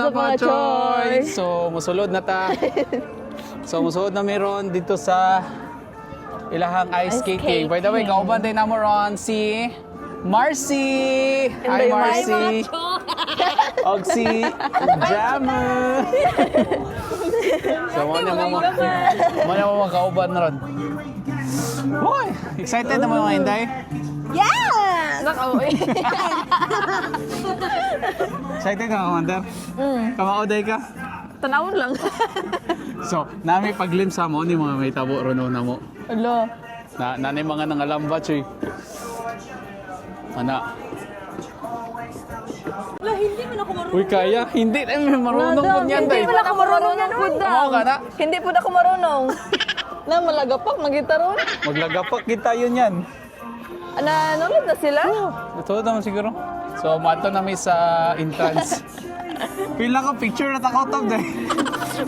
up mga choy? So, musulod na ta. So, musulod na meron dito sa ilahang ice skating. By the way, kauban din na mo ron si Marcy! Hi, Marcy! Og si Jammer! So, mo na mo kauban na ron. Hoy! Excited na mo mga Inday? Yes! Excited ka, Commander? Kamauday ka? Tanawon lang. So, nami paglimsa mo ni mga may tabo ron na mo. Alo. Nanay mga nangalamba, choy. Ana. Wala, hindi man ako marunong. Uy, kaya? Hindi na may marunong po niyan, Hindi day. man ako marunong yan, Food. Oo ka na? Hindi po ako marunong. Na, malagapak, magitaron. Maglagapak kita yun yan. Nanonood na sila? Ito naman siguro. So, mato na may sa entrance. Pila ko picture na takotob, day.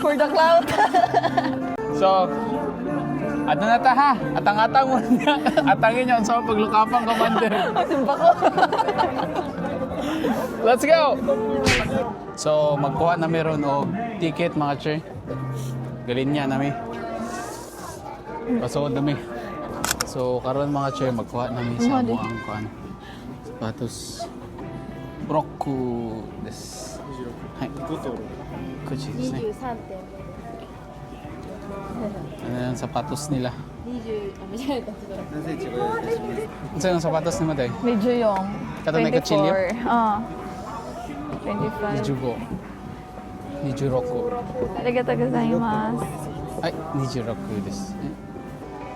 For the cloud. So, ato na ta ha. Atang-atang mo na. Atangin yun sa paglukapang, Commander. Simpa ko. Let's go! So, magkuha na meron o ticket mga choy. Galin niya nami. Pasod nami. So, karon mga choy, magkuha nami sa mo ang kuan. Sapatos. Broku des. Hai. Kuchi desu ne. 23点。 Ano yung sapatos nila? 20、Ano yung sapatos ni Maday? medyo yung Kato may kutsilyo? 25. Nijugo. Nijuroku. Arigatou gozaimasu. Ay, Nijuroku desu.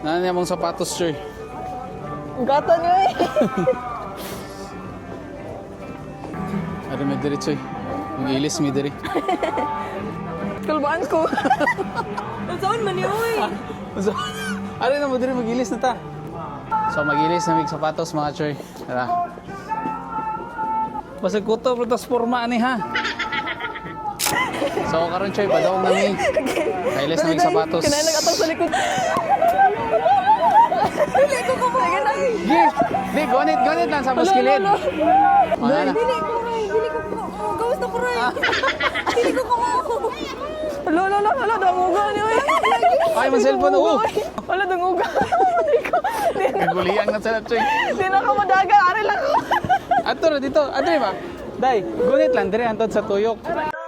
Ano yung mga sapatos, choy? Gata nyo eh. Ano may diri, choy? Mag-ilis may diri. Kulbaan ko. Saan man yun eh? So, ano na mo diri mag-ilis na ta? So, mag-ilis na may sapatos, mga choy. Tara. Basag kuto, prutas forma ni ha. So, karon choy, padawang nami. Kailis na may sapatos. Kinain nag-atang sa likod. Dili ko kumain. Gi! Di, gonit lang sa maskilid. Mga na. Dili ko kumain. Dili ko kumain. Gawas na kumain. Dili ko kumain. Hala, danguga niyo eh. Ay, man cellphone, Hala, danguga. Kaguliang na sa choy. Hindi na ako madaga. Ari lang ko. Ato na dito. Adre ba? Day, gunit lang dire antod sa tuyok.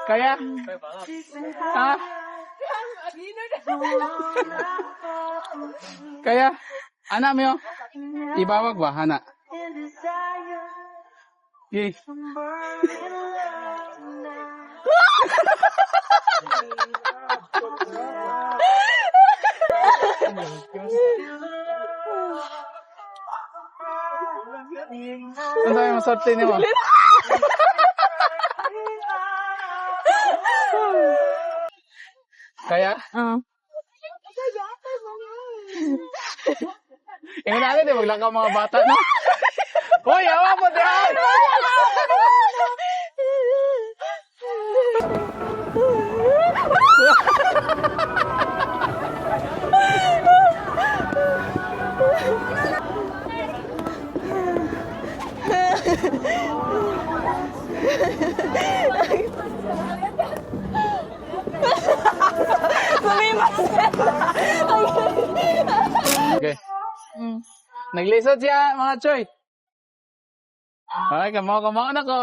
Kaya? Ha? Kaya? Ana mo? Ibawag ba, hana? Yes. Ano tayo masarte niyo mo? Kaya? Yung natin, maglakaw mga bata, no? Hoy, awa mo diyan! Okay. Naglisod siya, mga choy. Ay, kamaw na ko.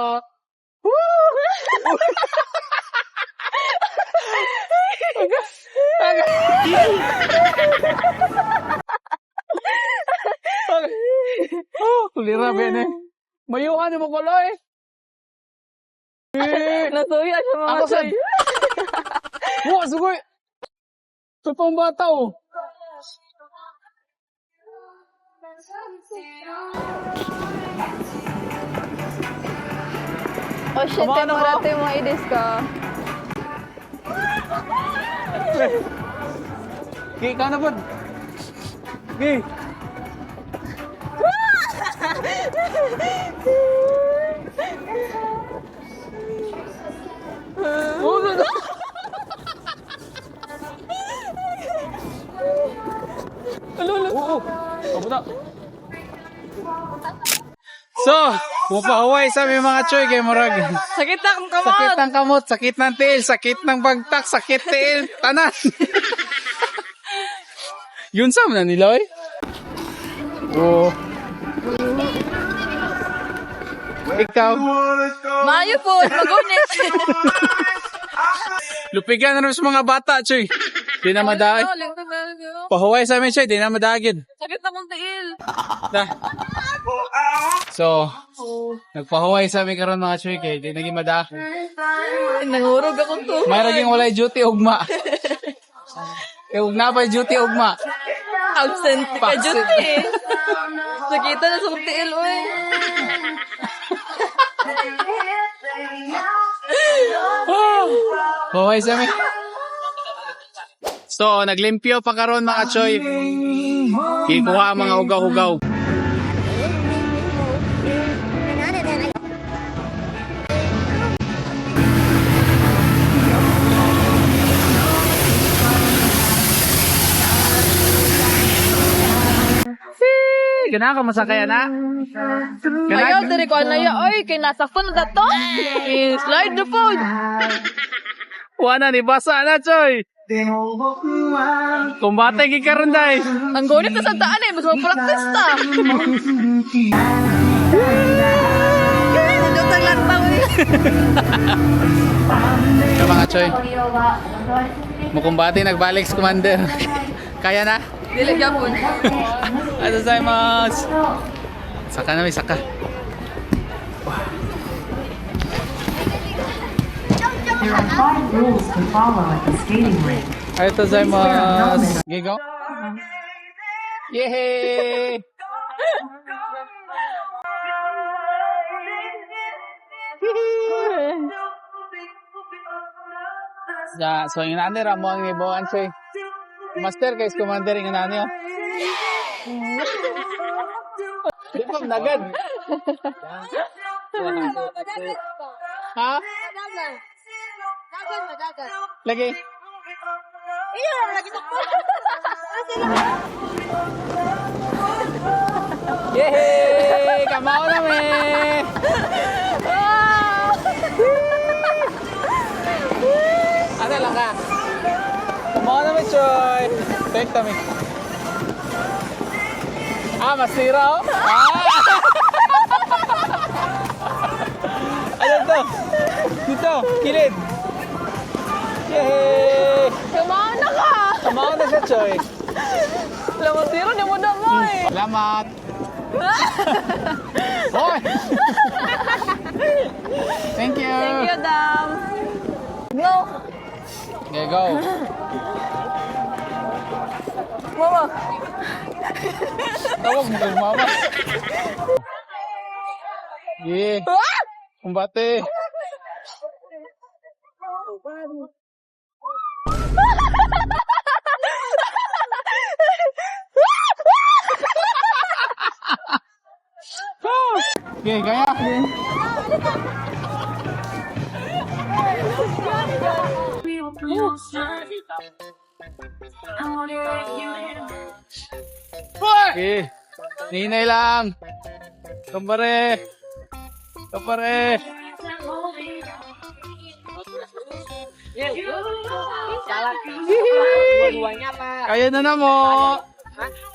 Kulira ba yan eh? Mayuhan mo ko loy. Nasuya siya mga Ako sad. choy. Wow, sugoy. Ito pang bata oh. Oh shit, Kumain mo ako. natin mga idis ka. Okay, ikaw na po. Okay. Oo. Kabuta. So, Mupahuway sa aming mga choy kay murag. Sakit na kang kamot. Sakit ng kamot, sakit ng tiil, sakit ng bagtak, sakit tiil, tanan. Yun sa na nila eh. Oh. Ikaw. Maayo po, magunit. Lupigan na rin sa mga bata, choy. Di na madaay. Pahuway sa amin, choy. Di na madagid. Sakit na kong tiil. Da. So, nagpahuway sa amin karon mga choy kay di naging mada. Nangurog ako to. May naging walay duty ugma. Ug na pa duty ugma. Absent ka duty. Sakita na sa tiil, oy. Pahuway sa amin. So, naglimpyo pa karon mga choy. Kikuha ang mga ugaw-ugaw. Gana ka masakaya na? Ayaw, tiri ko na ya. Oy, kay nasakto na dato. Slide na po. Wala ni basa na, choy. Kumbate gikaroon day. Ang gunit na sa daan eh. Mas mag-practice ta. Hindi ko lantaw eh. Ito mga choy. Mukumbate nagbalik sa commander. Kaya na? Dili gyapon. Arigatou. Saka na may saka. There are 5 rules to follow at the skating rink. Arigatou. Gigo. Yehey! Ya, so yung nanay ramo ang ibuan siya. Master guys, commander yung nanay. Di pa nagad. Ha? Lagi. Iya, lagi takbo. Yehey! Kamao na me! Ano lang ka? Kamao na me, Choy! Tek kami. Masira oh? Ano to? Dito, kilid. Yehey! Kumaon na ka. Kamao na siya, Choy. Lamasiro niya mo na mo eh. Salamat! Hoy! Thank you! Thank you, Dam. No. Okay, go! Mama. Tawag mo kayo, mama. Yeah. Kumbate. Okay, kaya. Okay. Ninay lang. Kumpare. Kumpare. Kaya na na mo.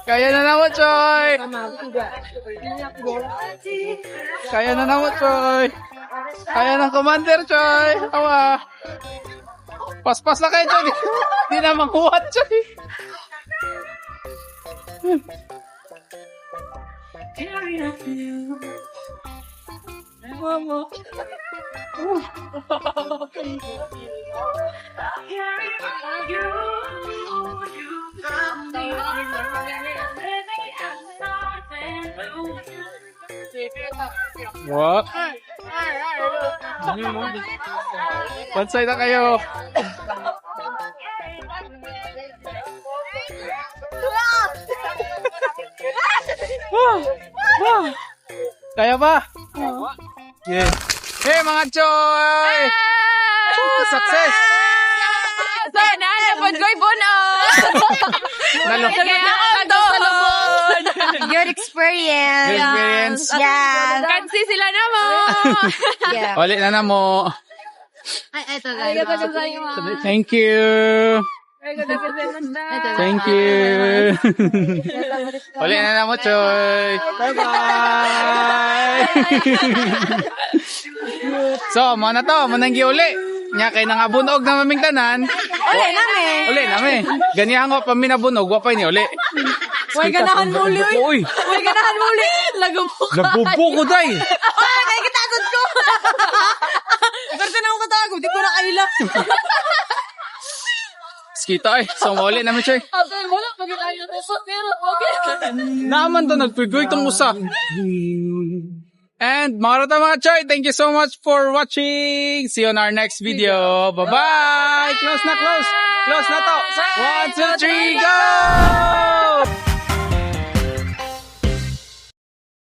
Kaya na na mo, Choy. Kaya na na mo, Choy. Kaya ng commander, Choy. Awa. Paspas na kayo, Choy. Di na makuha, Choy. Mama. What? Bansay na kayo. Kaya ba? Yeah. Hey mga Choy! Success! Sana, napod ko'y bonus! Nalo. Kaya ako, Good experience. Good experience. Yeah. Kansi sila na mo. Yeah. Ulit na mo. Ay, ito guys. Thank you. Thank you. Ulit na mo, Choy. Bye-bye. So, mo na to. Mananggi uli. Nya kay nangabunog na maming tanan. Uli namin. Uli nami. Ganyan ko pa minabunog. Wapay ni uli. May ganahan mo uli. Uy. May ganahan mo uli. Lagubo ka. Nabubo ko, day. Ay, kaya kitagod ko. Kasi na ako katagod. Di ko na kaila. Skita ay. So, uli namin, Choy. Wala pa tayo pero okay. Naman to, nagpigoy itong usa. And mga rata mga Choy, thank you so much for watching. See you on our next video. Bye-bye! Close na, close! Close na to! 1, 2, 3, go!